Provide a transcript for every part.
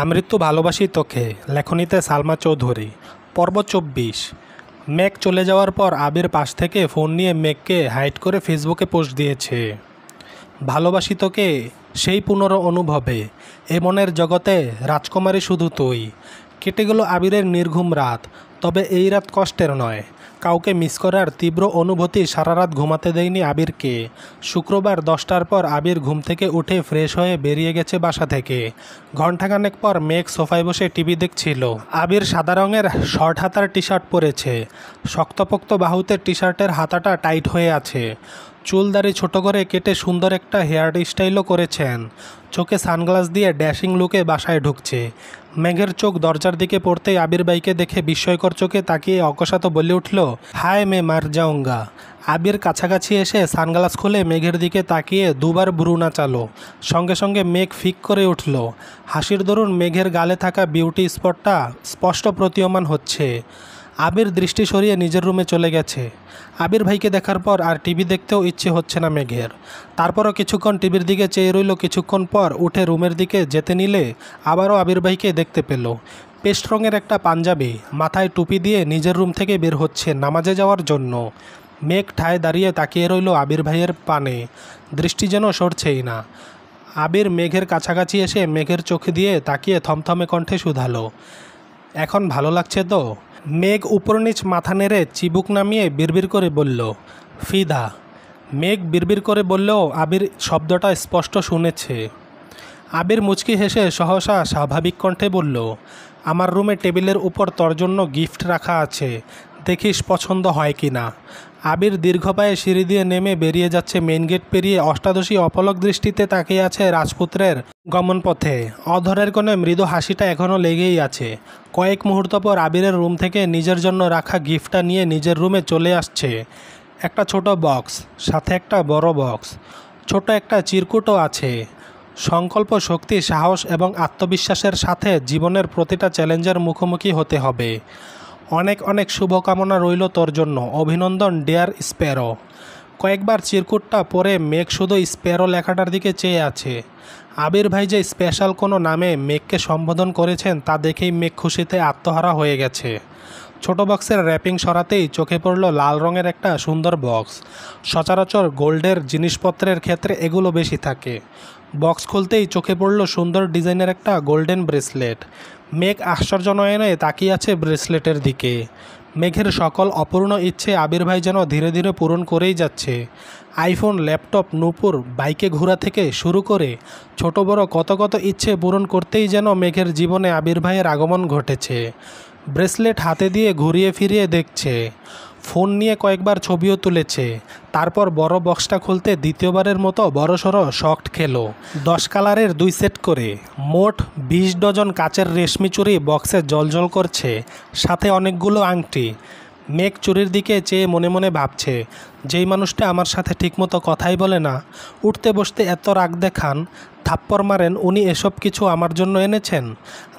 আমৃত্যু ভালোবাসি তোকে, লেখনীতে সালমা চৌধুরী। পর্ব ২৪। মেঘ চলে যাওয়ার পর আবির পাশ থেকে ফোন নিয়ে মেঘকে হাইড করে ফেসবুকে পোস্ট দিয়েছে। ভালোবাসি তোকে সেই পুনরঅনুভবে, এ মনের জগতে রাজকুমারী শুধু তুই। কেটে গেল আবিরের নির্ঘুম রাত, তবে এই রাত কষ্টের নয়। কাউকে মিস করার তীব্র অনুভূতি সারা রাত ঘুমাতে দেয়নি আবিরকে। শুক্রবার ১০টার পর আবির ঘুম থেকে উঠে ফ্রেশ হয়ে বেরিয়ে গেছে বাসা থেকে। ঘণ্টাখানেক পর মেঘ সোফায় বসে টিভি দেখছিল। আবির সাদা রঙের শর্ট হাতার টি শার্ট পরেছে। শক্তপোক্ত বাহুতে টি শার্টের হাতাটা টাইট হয়ে আছে। চুল দাড়ি ছোট করে কেটে সুন্দর একটা হেয়ার স্টাইলও করেছেন। চোখে সানগ্লাস দিয়ে ড্যাশিং লুকে বাসায় ঢুকছে। মেঘের চোখ দরজার দিকে পড়তেই আবির ভাইকে দেখে বিস্ময়কর চোখে তাকিয়ে অকস্মাৎ বলে উঠল, হায় মে মার যাউঙ্গা। আবির কাছাকাছি এসে সানগ্লাস খুলে মেঘের দিকে তাকিয়ে দুবার ভ্রু নাচালো। সঙ্গে সঙ্গে মেঘ ফিক করে উঠল। হাসির দরুন মেঘের গালে থাকা বিউটি স্পটটা স্পষ্ট প্রতীয়মান হচ্ছে। আবির দৃষ্টি সরিয়ে নিজের রুমে চলে গেছে। আবির ভাইকে দেখার পর আর টিভি দেখতেও ইচ্ছে হচ্ছে না মেঘের। তারপরও কিছুক্ষণ টিভির দিকে চেয়ে রইল। কিছুক্ষণ পর উঠে রুমের দিকে যেতে নিলে আবারও আবির ভাইকে দেখতে পেল। পেস্ট রঙের একটা পাঞ্জাবি, মাথায় টুপি দিয়ে নিজের রুম থেকে বের হচ্ছে নামাজে যাওয়ার জন্য। মেঘ ঠায় দাঁড়িয়ে তাকিয়ে রইল আবির ভাইয়ের পানে, দৃষ্টি যেন সরছেই না। আবির মেঘের কাছাকাছি এসে মেঘের চোখ দিয়ে তাকিয়ে থমথমে কণ্ঠে শুধালো, এখন ভালো লাগছে তো? মেঘ উপর নিচ মাথা নেড়ে চিবুক নামিয়ে বিড়বিড় করে বলল, ফিদা। মেঘ বিড়বিড় করে বললেও আবির শব্দটা স্পষ্ট শুনেছে। আবির মুচকি হেসে সহসা স্বাভাবিক কণ্ঠে বলল, আমার রুমে টেবিলের উপর তোর জন্য গিফট রাখা আছে, দেখিস পছন্দ হয় কি না। আবির দীর্ঘ পায়ে সিঁড়ি দিয়ে নেমে বেরিয়ে যাচ্ছে। মেইন গেট পেরিয়ে অষ্টাদশী অপলক দৃষ্টিতে তাকিয়ে আছে রাজপুত্রের গমনপথে। অধরের কোণে মৃদু হাসিটা এখনও লেগেই আছে। কয়েক মুহূর্ত পর আবিরের রুম থেকে নিজের জন্য রাখা গিফটটা নিয়ে নিজের রুমে চলে আসছে। একটা ছোট বক্স, সাথে একটা বড় বক্স, ছোট একটা চিরকুটও আছে। সংকল্প, শক্তি, সাহস এবং আত্মবিশ্বাসের সাথে জীবনের প্রতিটা চ্যালেঞ্জের মুখোমুখি হতে হবে। অনেক অনেক শুভকামনা রইল তোর জন্য। অভিনন্দন ডিয়ার স্প্যারো। কয়েকবার চিরকুটটা পরে মেঘ শুধু স্প্যারো লেখাটার দিকে চেয়ে আছে। আবির ভাই যে স্পেশাল কোনো নামে মেঘকে সম্বোধন করেছেন তা দেখেই মেঘ খুশিতে আত্মহারা হয়ে গেছে। ছোট বক্সের র্যাপিং সরাতেই চোখে পড়ল লাল রঙের একটা সুন্দর বক্স। সচরাচর গোল্ডের জিনিসপত্রের ক্ষেত্রে এগুলো বেশি থাকে। বক্স খুলতেই চোখে পড়ল সুন্দর ডিজাইনের একটা গোল্ডেন ব্রেসলেট। মেঘ আশ্চর্য নয়নে তাকিয়ে আছে ব্রেসলেটের দিকে। মেঘের সকল অপূর্ণ ইচ্ছে আবির ভাই যেন ধীরে ধীরে পূরণ করেই যাচ্ছে। আইফোন, ল্যাপটপ, নূপুর, বাইকে ঘোরা থেকে শুরু করে ছোট বড় কত কত ইচ্ছে পূরণ করতেই যেন মেঘের জীবনে আবির ভাইয়ের আগমন ঘটেছে। ব্রেসলেট হাতে দিয়ে ঘুরিয়ে ফিরিয়ে দেখছে। ফোন নিয়ে কয়েকবার ছবিও তুলেছে। তারপর বড় বক্সটা খুলতে দ্বিতীয়বারের মতো বড়সড় শক্ট খেলো। 10 কালারের 2 সেট করে মোট 20 ডজন কাচের রেশমি চুড়ি বক্সে জ্বলজ্বল করছে, সাথে অনেকগুলো আংটি। মেঘ চুরির দিকে চেয়ে মনে মনে ভাবছে, যেই মানুষটা আমার সাথে ঠিকমতো কথাই বলে না, উঠতে বসতে এত রাগ দেখান, থাপ্পড় মারেন, উনি এসব কিছু আমার জন্য এনেছেন।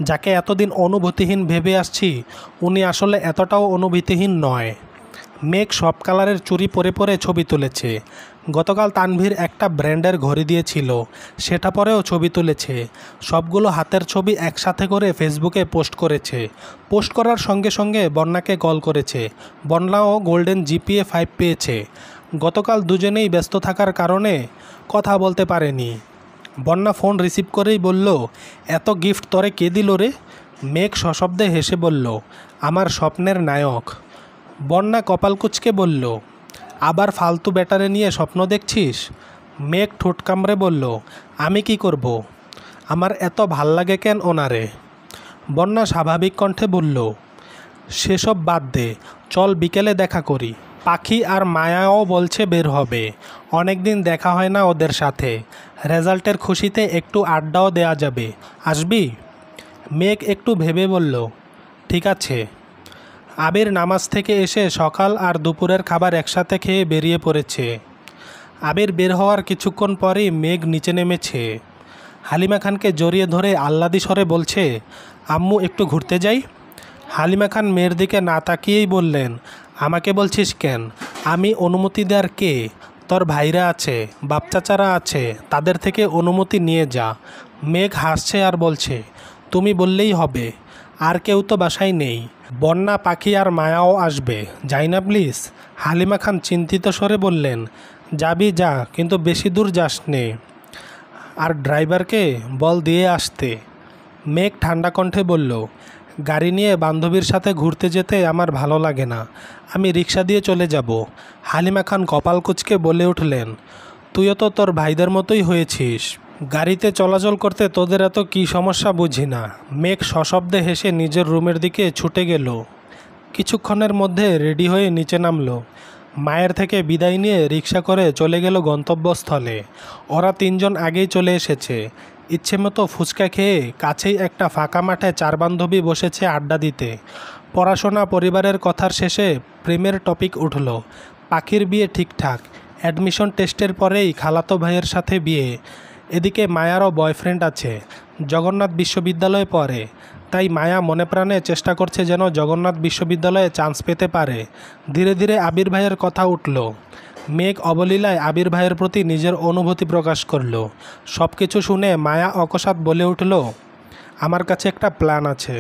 যাকে এতদিন অনুভূতিহীন ভেবে আসছি, উনি আসলে এতটাও অনুভূতিহীন নয়। মেঘ সব কালারের চুড়ি পরে পরে ছবি তুলেছে। গতকাল তানভীর একটা ব্র্যান্ডের ঘড়ি দিয়েছিল, সেটা পরেও ছবি তুলেছে। সবগুলো হাতের ছবি একসাথে করে ফেসবুকে পোস্ট করেছে। পোস্ট করার সঙ্গে সঙ্গে বন্যাকে কল করেছে। বন্যাও গোল্ডেন জিপিএ 5 পেয়েছে। গতকাল দুজনেই ব্যস্ত থাকার কারণে কথা বলতে পারেনি। বন্যা ফোন রিসিভ করেই বলল, এত গিফট তোরে কে দিল রে? মেঘ সশব্দে হেসে বলল, আমার স্বপ্নের নায়ক। বন্যা কপাল কুঁচকে বলল, আবার ফালতু ব্যাটারে নিয়ে স্বপ্ন দেখছিস? মেঘ ঠোঁট কামড়ে বলল, আমি কি করব? আমার এত ভাল লাগে কেন ওনারে? বন্যা স্বাভাবিক কণ্ঠে বলল, সেসব বাদ দে, চল বিকেলে দেখা করি। পাখি আর মায়াও বলছে বের হবে। অনেক দিন দেখা হয় না ওদের সাথে। রেজাল্টের খুশিতে একটু আড্ডাও দেয়া যাবে, আসবি? মেঘ একটু ভেবে বলল, ঠিক আছে। আবির নামাজ থেকে এসে সকাল আর দুপুরের খাবার একসাথে খেয়ে বেরিয়ে পড়েছে। আবির বের হওয়ার কিছুক্ষণ পরেই মেঘ নিচে নেমেছে। হালিমা খানকে জড়িয়ে ধরে আহ্লাদি স্বরে বলছে, আম্মু একটু ঘুরতে যাই? হালিমা খান মেয়ের দিকে না তাকিয়েই বললেন, আমাকে বলছিস কেন? আমি অনুমতি দেওয়ার কে? তোর ভাইরা আছে, বাপ চাচারা আছে, তাদের থেকে অনুমতি নিয়ে যা। মেঘ হাসছে আর বলছে, তুমি বললেই হবে। আর কেউ তো বাসায় নেই। বন্যা, পাখি আর মায়াও আসবে। যাই না প্লিজ? হালিমা খান চিন্তিত স্বরে বললেন, যাবি যা, কিন্তু বেশি দূর যাস নে। আর ড্রাইভারকে বল দিয়ে আসতে। মেঘ ঠান্ডা কণ্ঠে বলল, গাড়ি নিয়ে বান্ধবীর সাথে ঘুরতে যেতে আমার ভালো লাগে না, আমি রিক্সা দিয়ে চলে যাব। হালিমা খান কপাল কুঁচকে বলে উঠলেন, তুইও তো তোর ভাইদের মতোই হয়েছিস। গাড়িতে চলাচল করতে তোদের এত কী সমস্যা বুঝি না। মেঘ সশব্দে হেসে নিজের রুমের দিকে ছুটে গেল। কিছুক্ষণের মধ্যে রেডি হয়ে নিচে নামলো। মায়ের থেকে বিদায় নিয়ে রিক্সা করে চলে গেল গন্তব্যস্থলে। ওরা তিনজন আগেই চলে এসেছে। ইচ্ছেমতো ফুচকা খেয়ে কাছেই একটা ফাঁকা মাঠে চার বান্ধবী বসেছে আড্ডা দিতে। পড়াশোনা, পরিবারের কথার শেষে প্রেমের টপিক উঠল। পাখির বিয়ে ঠিকঠাক, অ্যাডমিশন টেস্টের পরেই খালাতো ভাইয়ের সাথে বিয়ে। এদিকে মায়ারও বয়ফ্রেন্ড আছে, জগন্নাথ বিশ্ববিদ্যালয়ে পড়ে। তাই মায়া মনে প্রাণে চেষ্টা করছে যেন জগন্নাথ বিশ্ববিদ্যালয়ে চান্স পেতে পারে। ধীরে ধীরে আবির ভাইয়ের কথা উঠল। মেঘ অবলীলায় আবির ভাইয়ের প্রতি নিজের অনুভূতি প্রকাশ করল। সব কিছু শুনে মায়া অকস্মাৎ বলে উঠল, আমার কাছে একটা প্ল্যান আছে।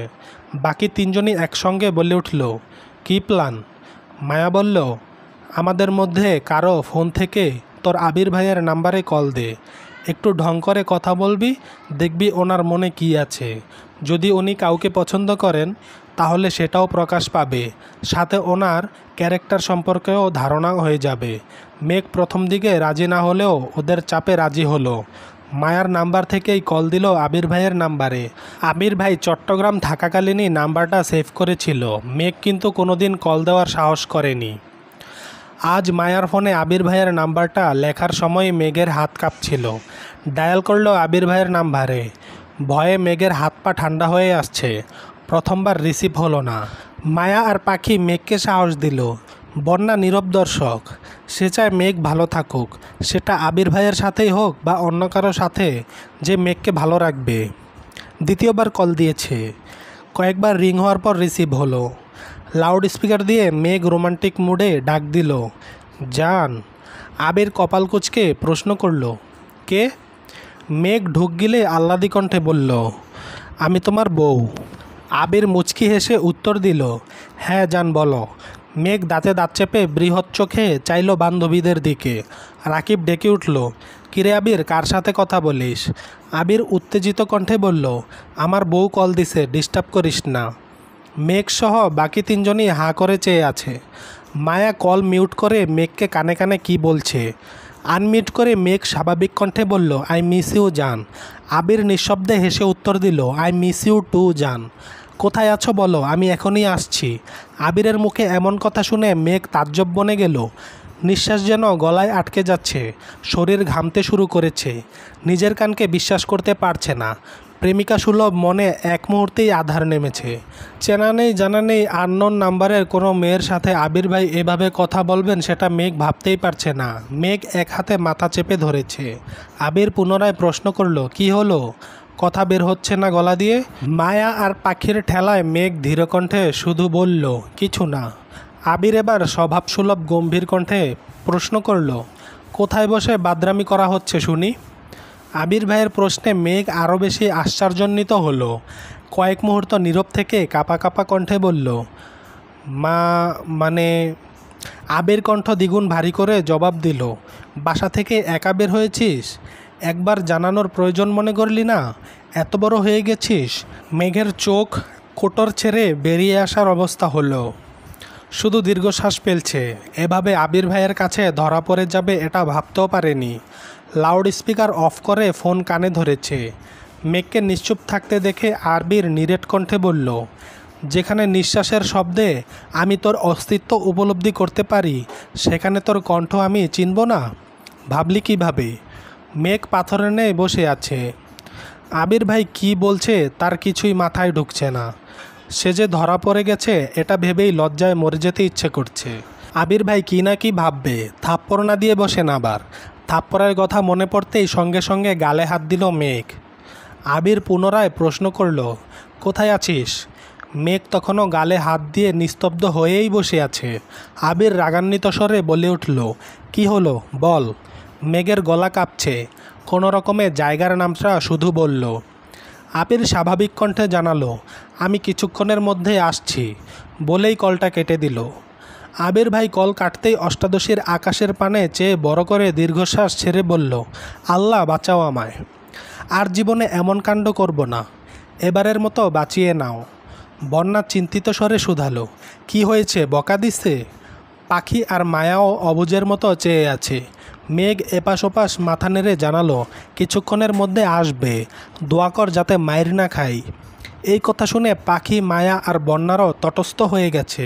বাকি তিনজনই একসঙ্গে বলে উঠল, কী প্ল্যান? মায়া বলল, আমাদের মধ্যে কারো ফোন থেকে তোর আবির ভাইয়ের নাম্বারে কল দে। একটু ঢং করে কথা বলবি, দেখবি ওনার মনে কী আছে। যদি উনি কাউকে পছন্দ করেন তাহলে সেটাও প্রকাশ পাবে, সাথে ওনার ক্যারেক্টার সম্পর্কেও ধারণা হয়ে যাবে। মেঘ প্রথম দিকে রাজি না হলেও ওদের চাপে রাজি হলো। মায়ার নাম্বার থেকেই কল দিল আবির ভাইয়ের নাম্বারে। আবির ভাই চট্টগ্রাম থাকাকালীনই নাম্বারটা সেভ করেছিল। মেঘ কিন্তু কোনোদিন কল দেওয়ার সাহস করেনি। আজ মায়ার ফোনে আবির ভাইয়ের নাম্বারটা লেখার সময় মেঘের হাত কাঁপছিল। ডায়াল করলো আবির ভাইয়ের নাম্বারে। ভয়ে মেঘের হাত পা ঠান্ডা হয়ে আসছে। প্রথমবার রিসিভ হলো না। মায়া আর পাখি মেঘকে সাহস দিল। বন্যা নীরব দর্শক। সে চায় মেঘ ভালো থাকুক, সেটা আবির ভাইয়ের সাথেই হোক বা অন্য কারো সাথে, যে মেঘকে ভালো রাখবে। দ্বিতীয়বার কল দিয়েছে। কয়েকবার রিং হওয়ার পর রিসিভ হলো। লাউড স্পিকার দিয়ে মেঘ রোমান্টিক মুডে ডাক দিল, জান। আবির কপাল কুঁচকে প্রশ্ন করল, কে? মেঘ ঢুক গিলে আহ্লাদি কণ্ঠে বলল, আমি তোমার বউ। আবির মুচকি হেসে উত্তর দিল, হ্যাঁ জান বলো। মেঘ দাঁতে দাঁত চেপে বৃহৎ চোখে চাইল বান্ধবীদের দিকে। রাকিব ডেকে উঠল, কিরে আবির, কার সাথে কথা বলিস? আবির উত্তেজিত কণ্ঠে বলল, আমার বউ কল দিছে, ডিস্টার্ব করিস না। মেঘ সহ বাকি তিনজনই হাঁ করে চেয়ে আছে। মায়া কল মিউট করে মেঘকে কানে কানে কি বলছে। আনমিউট করে মেঘ স্বাভাবিক কণ্ঠে বলল, আই মিস ইউ জান। আবির নিঃশব্দে হেসে উত্তর দিল, আই মিস ইউ টু জান। কোথায় আছো বলো, আমি এখনই আসছি। আবিরের মুখে এমন কথা শুনে মেঘ তাজ্জব বনে গেল। নিঃশ্বাস যেন গলায় আটকে যাচ্ছে, শরীর ঘামতে শুরু করেছে। নিজের কানকে বিশ্বাস করতে পারছে না। প্রেমিকা সুলভ মনে এক মুহূর্তেই আধার নেমেছে। চেনা নেই জানা নেই আননোন নাম্বারের কোনো মেয়ের সাথে আবির ভাই এভাবে কথা বলবেন সেটা মেঘ ভাবতেই পারছে না। মেঘ এক হাতে মাথা চেপে ধরেছে। আবির পুনরায় প্রশ্ন করল, কি হলো? কথা বের হচ্ছে না গলা দিয়ে। মায়া আর পাখির ঠেলায় মেঘ ধীরকণ্ঠে শুধু বলল, কিছু না। আবির এবার স্বভাবসুলভ গম্ভীর কণ্ঠে প্রশ্ন করল, কোথায় বসে বাদরামি করা হচ্ছে শুনি? আবির ভাইয়ের প্রশ্নে মেঘ আরও বেশি আশ্চর্যান্বিত হলো। কয়েক মুহূর্ত নীরব থেকে কাঁপা কাঁপা কণ্ঠে বলল, মানে। আবির কণ্ঠ দ্বিগুণ ভারী করে জবাব দিল, বাসা থেকে একা বের হয়েছিস? একবার জানানোর প্রয়োজন মনে করলি না? এত বড় হয়ে গেছিস? মেঘের চোখ কোটর ছেড়ে বেরিয়ে আসার অবস্থা হলো। শুধু দীর্ঘশ্বাস ফেলছে। এভাবে আবির ভাইয়ের কাছে ধরা পড়ে যাবে এটা ভাবতেও পারেনি। লাউড স্পিকার অফ করে ফোন কানে ধরেছে। মেঘকে নিশ্চুপ থাকতে দেখে আবির নিরেট কণ্ঠে বলল, যেখানে নিঃশ্বাসের শব্দে আমি তোর অস্তিত্ব উপলব্ধি করতে পারি, সেখানে তোর কণ্ঠ আমি চিনব না? ভাবলি কিভাবে? মেঘ পাথরের ন্যায় বসে আছে। আবির ভাই কি বলছে তার কিছুই মাথায় ঢুকছে না। সে যে ধরা পড়ে গেছে এটা ভেবেই লজ্জায় মরে যেতে ইচ্ছে করছে। আবির ভাই কি না কি ভাববে। থাপ্পড় না দিয়ে বসেন আবার। থাপ্পড়ের কথা মনে পড়তেই সঙ্গে সঙ্গে গালে হাত দিল মেঘ। আবির পুনরায় প্রশ্ন করল, কোথায় আছিস? মেঘ তখনও গালে হাত দিয়ে নিস্তব্ধ হয়েই বসে আছে। আবির রাগান্বিত স্বরে বলে উঠল, কি হলো বল। মেঘের গলা কাঁপছে। কোনো রকমে জায়গার নামটা শুধু বলল। আবির স্বাভাবিক কণ্ঠে জানালো, আমি কিছুক্ষণের মধ্যে আসছি, বলেই কলটা কেটে দিল। আবির ভাই কল কাটতেই অষ্টাদশীর আকাশের পানে চেয়ে বড় করে দীর্ঘশ্বাস ছেড়ে বলল, আল্লাহ বাঁচাও আমায়, আর জীবনে এমন কাণ্ড করব না, এবারের মতো বাঁচিয়ে নাও। বন্যা চিন্তিত স্বরে শুধালো, কি হয়েছে, বকা দিছে? পাখি আর মায়াও অবুঝের মতো চেয়ে আছে। মেঘ এপাশ ওপাশ মাথা নেড়ে জানালো, কিছুক্ষণের মধ্যে আসবে, দোয়া কর যাতে মাইর না খাই। এই কথা শুনে পাখি, মায়া আর বন্যারও তটস্থ হয়ে গেছে।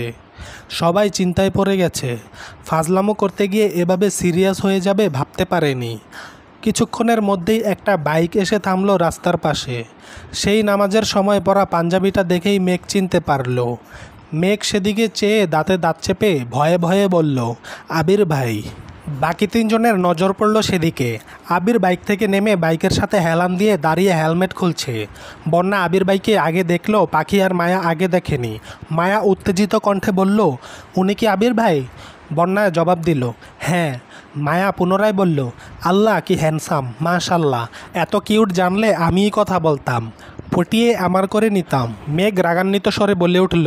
সবাই চিন্তায় পড়ে গেছে। ফাজলামো করতে গিয়ে এভাবে সিরিয়াস হয়ে যাবে ভাবতে পারেনি। কিছুক্ষণের মধ্যেই একটা বাইক এসে থামলো রাস্তার পাশে। সেই নামাজের সময় পরা পাঞ্জাবিটা দেখেই মেঘ চিনতে পারল। মেঘ সেদিকে চেয়ে দাঁতে দাঁত চেপে ভয়ে ভয়ে বলল, আবির ভাই। বাকি তিনজনের নজর পড়ল সেদিকে। আবির বাইক থেকে নেমে বাইকের সাথে হেলান দিয়ে দাঁড়িয়ে হেলমেট খুলছে। বন্যা আবির ভাইকে আগে দেখলো, পাখি আর মায়া আগে দেখেনি। মায়া উত্তেজিত কণ্ঠে বলল, উনি কি আবির ভাই? বন্যা জবাব দিল, হ্যাঁ। মায়া পুনরায় বলল, আল্লাহ কি হ্যান্ডসাম, মাশাল্লাহ, এত কিউট জানলে আমিই কথা বলতাম, পটিয়ে আমার করে নিতাম। মেঘ রাগান্বিত স্বরে বলে উঠল,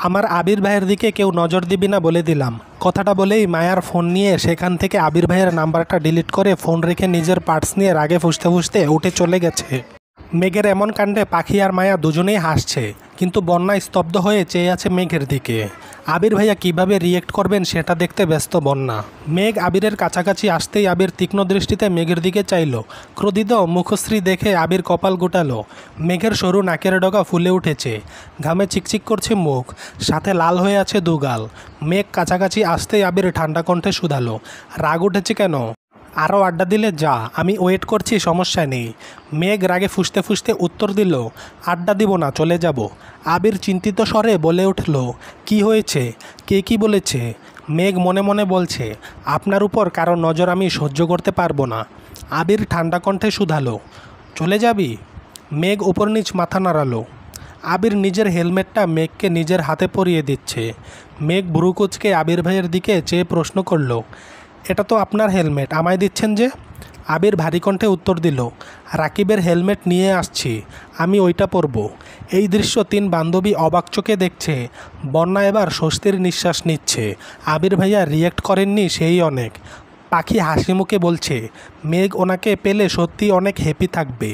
আমার আবির ভাইয়ের দিকে কেউ নজর দিবি না বলে দিলাম। কথাটা বলেই মায়ার ফোন নিয়ে সেখান থেকে আবির ভাইয়ের নাম্বারটা ডিলিট করে ফোন রেখে নিজের পার্টস নিয়ে রাগে ফুসতে ফুসতে উঠে চলে গেছে। মেঘের এমন কাণ্ডে পাখি আর মায়া দুজনেই হাসছে, কিন্তু বন্যা স্তব্ধ হয়ে চেয়ে আছে মেঘের দিকে। আবির ভাইয়া কিভাবে রিয়েক্ট করবেন সেটা দেখতে ব্যস্ত বন্যা। মেঘ আবিরের কাছাকাছি আসতেই আবির তীক্ষ্ণ দৃষ্টিতে মেঘের দিকে চাইল। ক্রোধিত মুখশ্রী দেখে আবির কপাল গোটালো। মেঘের সরু নাকের ডগা ফুলে উঠেছে, ঘামে চিকচিক করছে মুখ, সাথে লাল হয়ে আছে দুগাল। মেঘ কাছাকাছি আসতেই আবির ঠান্ডা কণ্ঠে শুধালো, রাগ উঠেছে কেন? আরও আড্ডা দিলে যা, আমি ওয়েট করছি, সমস্যা নেই। মেঘ রাগে ফুসতে ফুসতে উত্তর দিল, আড্ডা দিব না, চলে যাব। আবির চিন্তিত স্বরে বলে উঠল, কি হয়েছে, কে কি বলেছে? মেঘ মনে মনে বলছে, আপনার উপর কারো নজর আমি সহ্য করতে পারবো না। আবির ঠান্ডা কণ্ঠে শুধালো, চলে যাবি? মেঘ উপর নিচ মাথা নাড়ালো। আবির নিজের হেলমেটটা মেঘকে নিজের হাতে পরিয়ে দিচ্ছে। মেঘ ভ্রু কুঁচকে আবির ভাইয়ের দিকে চেয়ে প্রশ্ন করল, এটা তো আপনার হেলমেট, আমায় দিচ্ছেন যে? আবির ভারী কণ্ঠে উত্তর দিল, রাকিবের হেলমেট নিয়ে আসছি, আমি ওইটা পরব। এই দৃশ্য তিন বান্ধবী অবাক চোখে দেখছে। বন্যা এবার স্বস্তির নিঃশ্বাস নিচ্ছে। আবির ভাইয়া রিয়েক্ট করেননি, সেই অনেক। পাখি হাসি মুখে বলছে, মেঘ ওনাকে পেলে সত্যি অনেক হ্যাপি থাকবে,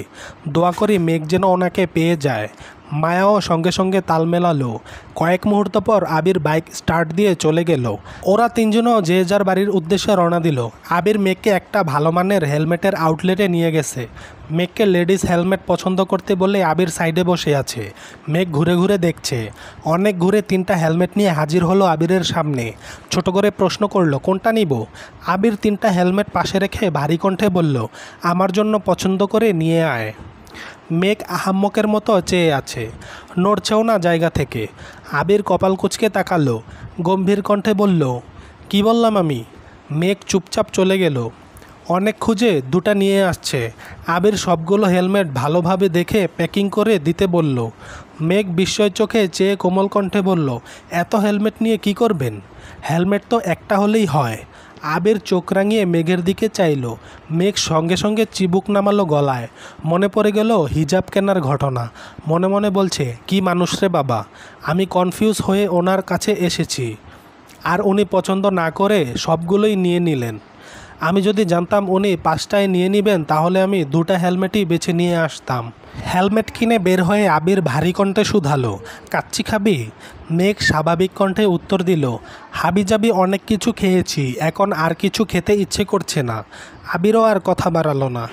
দোয়া করি মেঘ যেন ওনাকে পেয়ে যায়। মায়াও সঙ্গে সঙ্গে তাল মেলালো। কয়েক মুহূর্ত পর আবির বাইক স্টার্ট দিয়ে চলে গেল। ওরা তিনজনও যে যার বাড়ির উদ্দেশ্যে রওনা দিল। আবির মেঘকে একটা ভালো মানের হেলমেটের আউটলেটে নিয়ে গেছে। মেঘকে লেডিস হেলমেট পছন্দ করতে বলে আবির সাইডে বসে আছে। মেঘ ঘুরে ঘুরে দেখছে। অনেক ঘুরে তিনটা হেলমেট নিয়ে হাজির হলো আবিরের সামনে। ছোট করে প্রশ্ন করলো, কোনটা নিব? আবির তিনটা হেলমেট পাশে রেখে ভারী কণ্ঠে বলল, আমার জন্য পছন্দ করে নিয়ে আয়। মেঘ আহাম্মকের মতো চেয়ে আছে, নড়ছেও না জায়গা থেকে। আবির কপাল কুঁচকে তাকালো, গম্ভীর কণ্ঠে বলল, কি বললাম আমি? মেঘ চুপচাপ চলে গেল। অনেক খুঁজে দুটা নিয়ে আসছে। আবির সবগুলো হেলমেট ভালোভাবে দেখে প্যাকিং করে দিতে বলল। মেঘ বিস্ময় চোখে চেয়ে কোমল কণ্ঠে বলল, এত হেলমেট নিয়ে কি করবেন? হেলমেট তো একটা হলেই হয়। আবির চোখ রাঙিয়ে মেঘের দিকে চাইল। মেঘ সঙ্গে সঙ্গে চিবুক নামালো গলায়। মনে পড়ে গেল হিজাব কেনার ঘটনা। মনে মনে বলছে, কি মানুষ রে বাবা, আমি কনফিউজ হয়ে ওনার কাছে এসেছি, আর উনি পছন্দ না করে সবগুলোই নিয়ে নিলেন। আমি যদি জানতাম উনি 5টায় নিয়ে নেবেন, তাহলে আমি 2টা হেলমেটই বেছে নিয়ে আসতাম। হেলমেট কিনে বের হয়ে আবির ভারী কণ্ঠে শুধালো, কাচ্চি খাবি? মেঘ স্বাভাবিক কণ্ঠে উত্তর দিল, হাবিজাবি অনেক কিছু খেয়েছি, এখন আর কিছু খেতে ইচ্ছে করছে না। আবিরও আর কথা বাড়ালো না।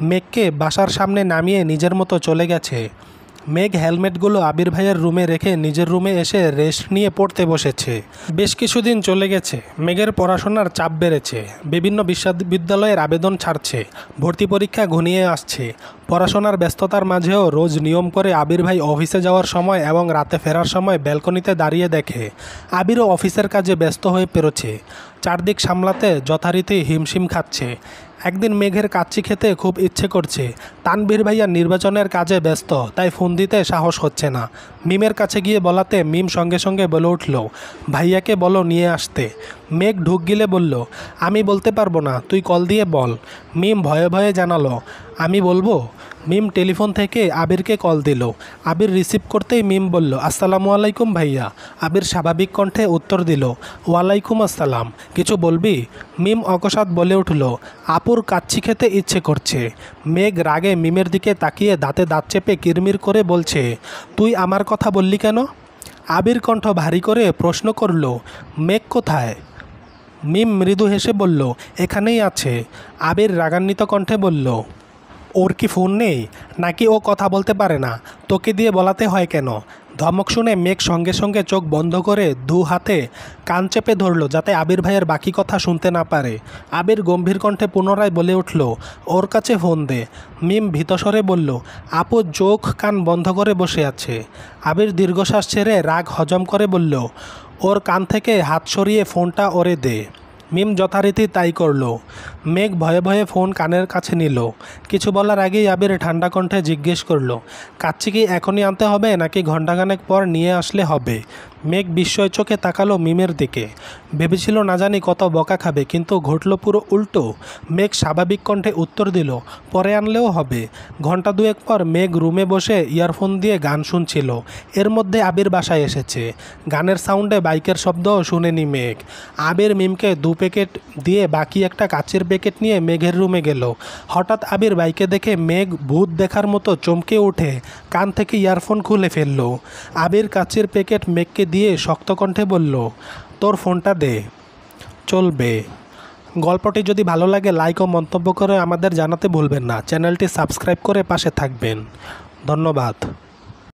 মেঘকে বাসার সামনে নামিয়ে নিজের মতো চলে গেছে। মেঘ হেলমেটগুলো আবির ভাইয়ের রুমে রেখে নিজের রুমে এসে রেস্ট নিয়ে পড়তে বসেছে। বেশ কিছুদিন চলে গেছে। মেঘের পড়াশোনার চাপ বেড়েছে। বিভিন্ন বিশ্ববিদ্যালয়ের আবেদন ছাড়ছে। ভর্তি পরীক্ষা ঘনিয়ে আসছে। পড়াশোনার ব্যস্ততার মাঝেও রোজ নিয়ম করে আবির ভাই অফিসে যাওয়ার সময় এবং রাতে ফেরার সময় ব্যালকনিতে দাঁড়িয়ে দেখে আবিরও অফিসের কাজে ব্যস্ত হয়ে পেরোচ্ছে। চারদিক সামলাতে যথারীতি হিমশিম খাচ্ছে। একদিন মেঘের কাচ্চি খেতে খুব ইচ্ছে করছে। তানভীর ভাইয়া নির্বাচনের কাজে ব্যস্ত, তাই ফোন দিতে সাহস হচ্ছে না। মিমের কাছে গিয়ে বলাতে মিম সঙ্গে সঙ্গে বলে উঠল, ভাইয়াকে বলো নিয়ে আসতে। মেঘ ঢুক গিলে বলল, আমি বলতে পারবো না, তুই কল দিয়ে বল। মিম ভয়ে ভয়ে জানালো, আমি বলবো? মিম টেলিফোন থেকে আবিরকে কল দিল। আবির রিসিভ করতেই মিম বলল, আসসালামু আলাইকুম ভাইয়া। আবির স্বাভাবিক কণ্ঠে উত্তর দিল, ওয়ালাইকুম আসসালাম, কিছু বলবি? মিম অকস্মাৎ বলে উঠল, আপুর কাচ্চি খেতে ইচ্ছে করছে। মেঘ রাগে মিমের দিকে তাকিয়ে দাঁতে দাঁত চেপে কিরমির করে বলছে, তুই আমার কথা বললি কেন? আবির কণ্ঠ ভারী করে প্রশ্ন করল, মেঘ কোথায়? মিম মৃদু হেসে বলল, এখানেই আছে। আবির রাগান্বিত কণ্ঠে বলল, ওর কি ফোন নেই নাকি ও কথা বলতে পারে না? তোকে দিয়ে বলাতে হয় কেন? ধমক শুনে মেঘ সঙ্গে সঙ্গে চোখ বন্ধ করে দু হাতে কান চেপে ধরল যাতে আবির ভাইয়ের বাকি কথা শুনতে না পারে। আবির গম্ভীর কণ্ঠে পুনরায় বলে উঠল, ওর কাছে ফোন দে। মিম ভীতস্বরে বলল, আপু চোখ কান বন্ধ করে বসে আছে। আবির দীর্ঘশ্বাস ছেড়ে রাগ হজম করে বলল, ওর কান থেকে হাত সরিয়ে ফোনটা ওরে দে। মিম যথারীতি তাই করল। মেঘ ভয়ে ভয়ে ফোন কানের কাছে নিল। কিছু বলার আগেই আবির ঠান্ডা কণ্ঠে জিজ্ঞেস করল, কাচ্চি কি এখনই আনতে হবে নাকি ঘণ্টাখানেক পর নিয়ে আসলে হবে? মেঘ বিস্ময় চোখে তাকালো মিমের দিকে। ভেবেছিল না জানি কত বকা খাবে, কিন্তু ঘটল পুরো উল্টো। মেঘ স্বাভাবিক কণ্ঠে উত্তর দিল, পরে আনলেও হবে। ঘণ্টা দুয়েক পর মেঘ রুমে বসে ইয়ারফোন দিয়ে গান শুনছিল। এর মধ্যে আবির বাসায় এসেছে। গানের সাউন্ডে বাইকের শব্দও শুনেনি মেঘ। আবির মিমকে 2 প্যাকেট দিয়ে বাকি একটা কাচের প্যাকেট নিয়ে মেঘের রুমে গেল। হঠাৎ আবির বাইকে দেখে মেঘ ভূত দেখার মতো চমকে উঠে কান থেকে ইয়ারফোন খুলে ফেলল। আবির কাচের প্যাকেট মেঘকে দিয়ে শক্ত কণ্ঠে বলল, তোর ফোনটা দে। চলবে। গল্পটি যদি ভালো লাগে লাইক ও মন্তব্য করে আমাদের জানাতে ভুলবেন না। চ্যানেলটি সাবস্ক্রাইব করে পাশে থাকবেন। ধন্যবাদ।